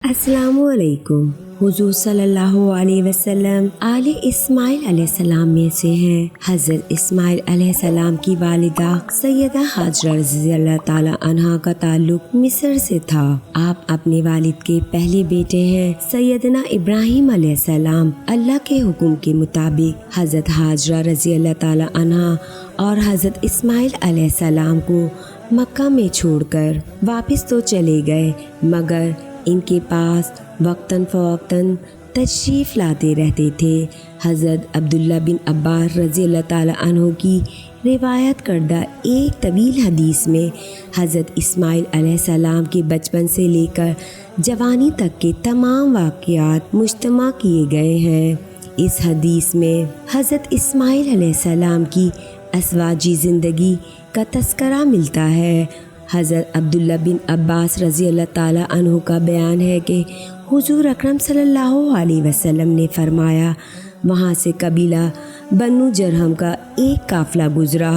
अस्सलामु अलैकुम। हुजूर सल्लल्लाहु अलैहि वसल्लम आले इस्माइल अलैहिस्सलाम में से हैं। हज़रत इस्माइल अलैहिस्सलाम की वालिदा सैयदा हाजरा रज़ियल्लाहु ताला अन्हा का ताल्लुक मिस्र से था। आप अपने वालिद के पहले बेटे हैं। सैयदना इब्राहिम अलैहिस्सलाम अल्लाह के हुक्म के मुताबिक हज़रत हाजरा रज़ियल्लाहु ताला अन्हा और हज़रत इस्माइल अलैहिस्सलाम को मक्का में छोड़कर वापस तो चले गए, मगर इनके पास वक्तन फ़वक्तन तशरीफ़ लाते रहते थे। हज़रत अब्दुल्ला बिन अब्बास रज़ियल्लाहु ताला अन्हु की रिवायत करदा एक तवील हदीस में हज़रत इस्माइल अलैहिस्सलाम के बचपन से लेकर जवानी तक के तमाम वाक़यात मुज्तमा किए गए हैं। इस हदीस में हज़रत इस्माइल अलैहिस्सलाम की असवाजी ज़िंदगी का तस्करा मिलता है। हज़रत अब्दुल्ला बिन अब्बास रज़ियल्लाहु ताला अन्हु का बयान है कि हुज़ूर अकरम सल्लल्लाहु अलैहि वसल्लम ने फरमाया, वहाँ से कबीला बन्नू जरहम का एक काफ़िला गुज़रा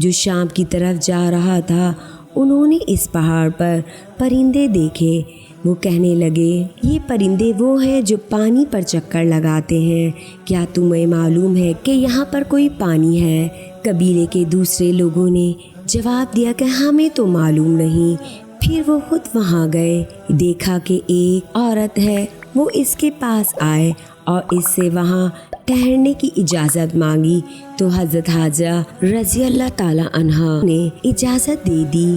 जो शाम की तरफ जा रहा था। उन्होंने इस पहाड़ पर परिंदे देखे। वो कहने लगे, ये परिंदे वो हैं जो पानी पर चक्कर लगाते हैं। क्या तुम्हें मालूम है कि यहाँ पर कोई पानी है? कबीले के दूसरे लोगों ने जवाब दिया कि हमें तो मालूम नहीं। फिर वो खुद वहाँ गए, देखा कि एक औरत है। वो इसके पास आए और इससे वहाँ ठहरने की इजाज़त मांगी तो हज़रत हाजरा रज़ियल्लाहु ताला अन्हा ने इजाज़त दे दी।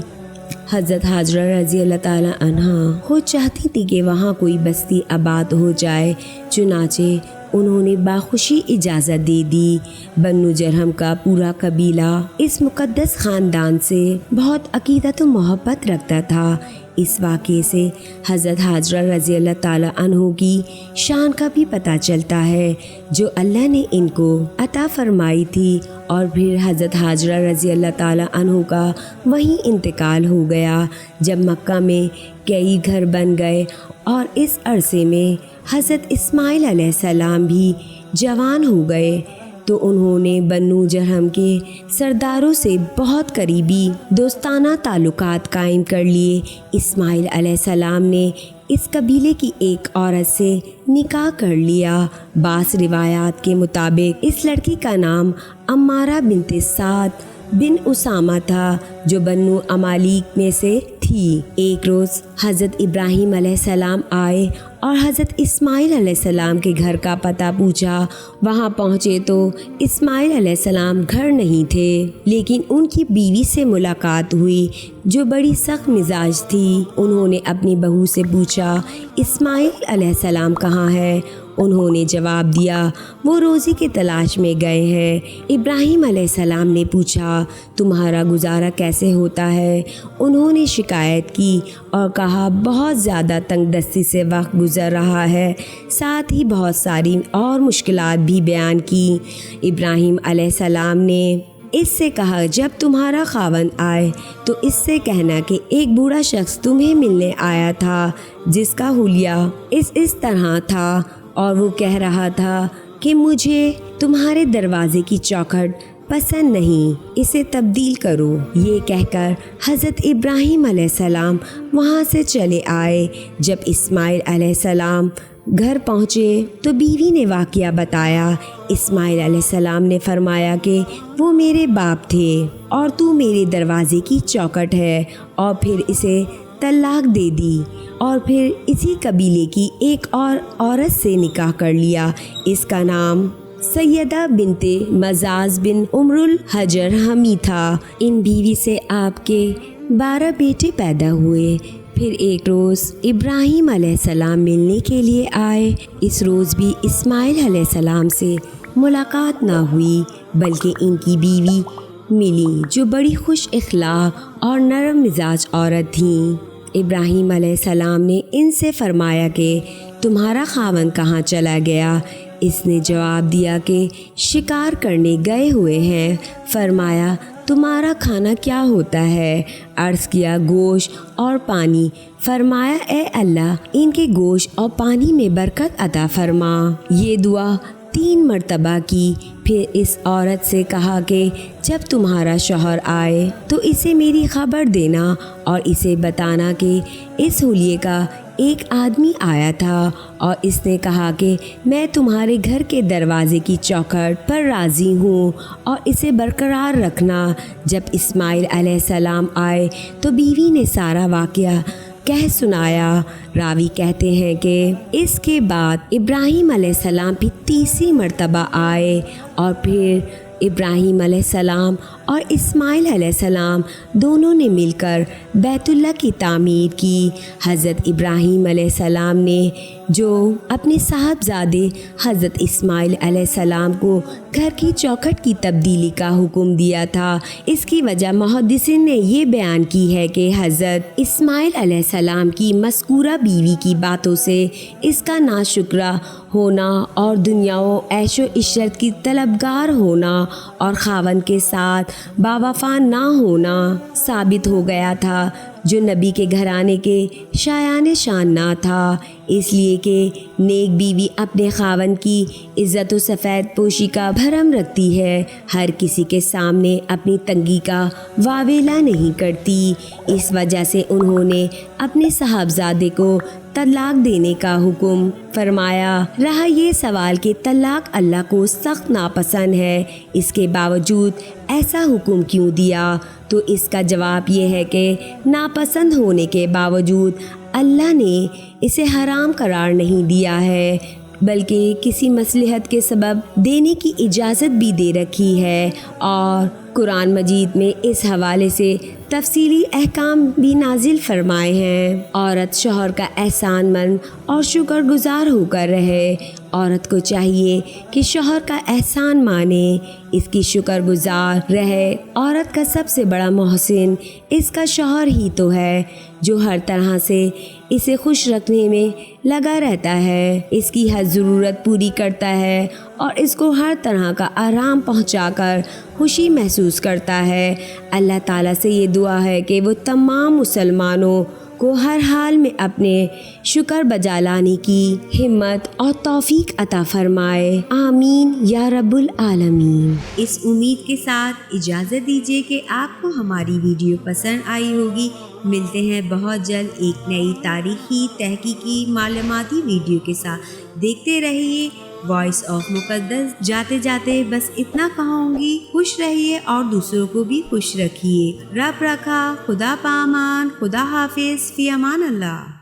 हज़रत हाजरा रज़ियल्लाहु ताला अन्हा खुद चाहती थी कि वहाँ कोई बस्ती आबाद हो जाए, चुनाचे उन्होंने बाखुशी इजाज़त दे दी। बन्नू जरहम का पूरा कबीला इस मुक़द्दस ख़ानदान से बहुत अक़ीदत व मोहब्बत रखता था। इस वाक़े से हज़रत हाजरा रज़ियल्लाहु ताला अन्हु की शान का भी पता चलता है जो अल्लाह ने इनको अता फ़रमाई थी। और फिर हज़रत हाजरा रज़ियल्लाहु ताला अन्हु का वहीं इंतकाल हो गया जब मक्का में कई घर बन गए और इस अरसे में हज़रत इस्माइल अलैहिस्सलाम भी जवान हो गए तो उन्होंने बन्नू जरहम के सरदारों से बहुत करीबी दोस्ताना ताल्लुकात कायम कर लिए। इस्माइल अलैहिस्सलाम ने इस कबीले की एक औरत से निकाह कर लिया। बास रिवायात के मुताबिक इस लड़की का नाम अम्मारा बिनते साद बिन उसामा था जो बन्नू अमालीक में से थी। एक रोज़ हज़रत इब्राहिम अलैहिस्सलाम आए और हज़रत इस्माइल अलैहिस्सलाम के घर का पता पूछा। वहाँ पहुँचे तो इस्माइल अलैहिस्सलाम घर नहीं थे, लेकिन उनकी बीवी से मुलाकात हुई जो बड़ी सख्त मिजाज थी। उन्होंने अपनी बहू से पूछा, इस्माइल अलैहिस्सलाम कहाँ है? उन्होंने जवाब दिया, वो रोज़ी की तलाश में गए हैं। इब्राहिम अलैहिस्सलाम ने पूछा, तुम्हारा गुजारा कैसे होता है? उन्होंने शिकायत की और कहा, बहुत ज़्यादा तंगदस्ती से वक्त गुज़र रहा है। साथ ही बहुत सारी और मुश्किलात भी बयान की। इब्राहिम अलैहिस्सलाम ने इससे कहा, जब तुम्हारा खावंद आए तो इससे कहना कि एक बूढ़ा शख्स तुम्हें मिलने आया था जिसका हुलिया इस तरह था और वो कह रहा था कि मुझे तुम्हारे दरवाजे की चौखट पसंद नहीं, इसे तब्दील करो। ये कहकर हज़रत इब्राहिम अलैहिस्सलाम वहाँ से चले आए। जब इस्माइल अलैहिस्सलाम घर पहुँचे तो बीवी ने वाक़या बताया। इस्माइल अलैहिस्सलाम ने फरमाया कि वो मेरे बाप थे और तू मेरे दरवाजे की चौखट है, और फिर इसे तलाक दे दी और फिर इसी कबीले की एक और औरत से निकाह कर लिया। इसका नाम सैयदा बिनते मजाज बिन उमरुल हजर हमी था। इन बीवी से आपके 12 बेटे पैदा हुए। फिर एक रोज़ इब्राहिम अलैहिस्सलाम मिलने के लिए आए। इस रोज़ भी इस्माइल अलैहिस्सलाम से मुलाकात ना हुई, बल्कि इनकी बीवी मिली जो बड़ी खुश इखलाक और नरम मिजाज औरत थी। इब्राहिम अलैहिस्सलाम ने इनसे फरमाया कि तुम्हारा खावंद कहाँ चला गया? इसने जवाब दिया कि शिकार करने गए हुए हैं। फरमाया, तुम्हारा खाना क्या होता है? अर्ज़ किया, गोश्त और पानी। फरमाया, ए अल्लाह, इनके गोश्त और पानी में बरकत अता फरमा। ये दुआ 3 मरतबा की। फिर इस औरत से कहा कि जब तुम्हारा शौहर आए तो इसे मेरी खबर देना और इसे बताना कि इस हुलिये का ایک آدمی آیا تھا اور اس نے کہا کہ میں تمہارے گھر کے دروازے کی چوکھٹ پر راضی ہوں اور اسے برقرار رکھنا۔ جب اسماعیل علیہ السلام آئے تو بیوی نے سارا واقعہ کہہ سنایا۔ راوی کہتے ہیں کہ اس کے بعد ابراہیم علیہ السلام بھی تیسری مرتبہ آئے اور پھر ابراہیم علیہ السلام اور اسماعیل علیہ السلام دونوں نے مل کر بیت اللہ کی تعمیر کی۔ حضرت ابراہیم علیہ السلام نے جو اپنے صاحبزادے حضرت اسماعیل علیہ السلام کو گھر کی چوکھٹ کی تبدیلی کا حکم دیا تھا، اس کی وجہ محدثین نے یہ بیان کی ہے کہ حضرت اسماعیل علیہ السلام کی مذکورہ بیوی کی باتوں سے اس کا ناشکرہ ہونا اور دنیا و عیش و عشرت کی طلبگار ہونا اور خاوند کے ساتھ باوفا نہ ہونا ثابت ہو گیا تھا، جو نبی کے گھرانے کے شایان شان نہ تھا، اس لیے کہ نیک بیوی اپنے خاوند کی عزت و سفید پوشی کا بھرم رکھتی ہے، ہر کسی کے سامنے اپنی تنگی کا واویلا نہیں کرتی۔ اس وجہ سے انہوں نے اپنے صاحبزادے کو طلاق دینے کا حکم فرمایا۔ رہا یہ سوال کہ طلاق اللہ کو سخت ناپسند ہے، اس کے باوجود ایسا حکم کیوں دیا، تو اس کا جواب یہ ہے کہ ناپسند ہونے کے باوجود اللہ نے اسے حرام قرار نہیں دیا ہے، بلکہ کسی مصلحت کے سبب دینے کی اجازت بھی دے رکھی ہے، اور قرآن مجید میں اس حوالے سے تفصیلی احکام بھی نازل فرمائے ہیں۔ عورت شوہر کا احسان مند اور شکر گزار ہو کر رہے۔ عورت کو چاہیے کہ شوہر کا احسان مانے، اس کی شکر گزار رہے۔ عورت کا سب سے بڑا محسن اس کا شوہر ہی تو ہے، جو ہر طرح سے اسے خوش رکھنے میں لگا رہتا ہے، اس کی ہر ضرورت پوری کرتا ہے اور اس کو ہر طرح کا آرام پہنچا کر خوشی محسوس کرتا ہے۔ اللہ تعالیٰ سے یہ دعا ہے کہ وہ تمام مسلمانوں کو ہر حال میں اپنے شکر بجا لانے کی ہمت اور توفیق عطا فرمائے، آمین یا رب العالمین۔ اس امید کے ساتھ اجازت دیجیے کہ آپ کو ہماری ویڈیو پسند آئی ہوگی۔ ملتے ہیں بہت جلد ایک نئی تاریخی تحقیقی معلوماتی ویڈیو کے ساتھ۔ دیکھتے رہیے وائس آف مقدس۔ جاتے جاتے بس اتنا کہوں گی، خوش رہیے اور دوسروں کو بھی خوش رکھیے۔ رب رکھا، خدا پامان، خدا حافظ، فی امان اللہ۔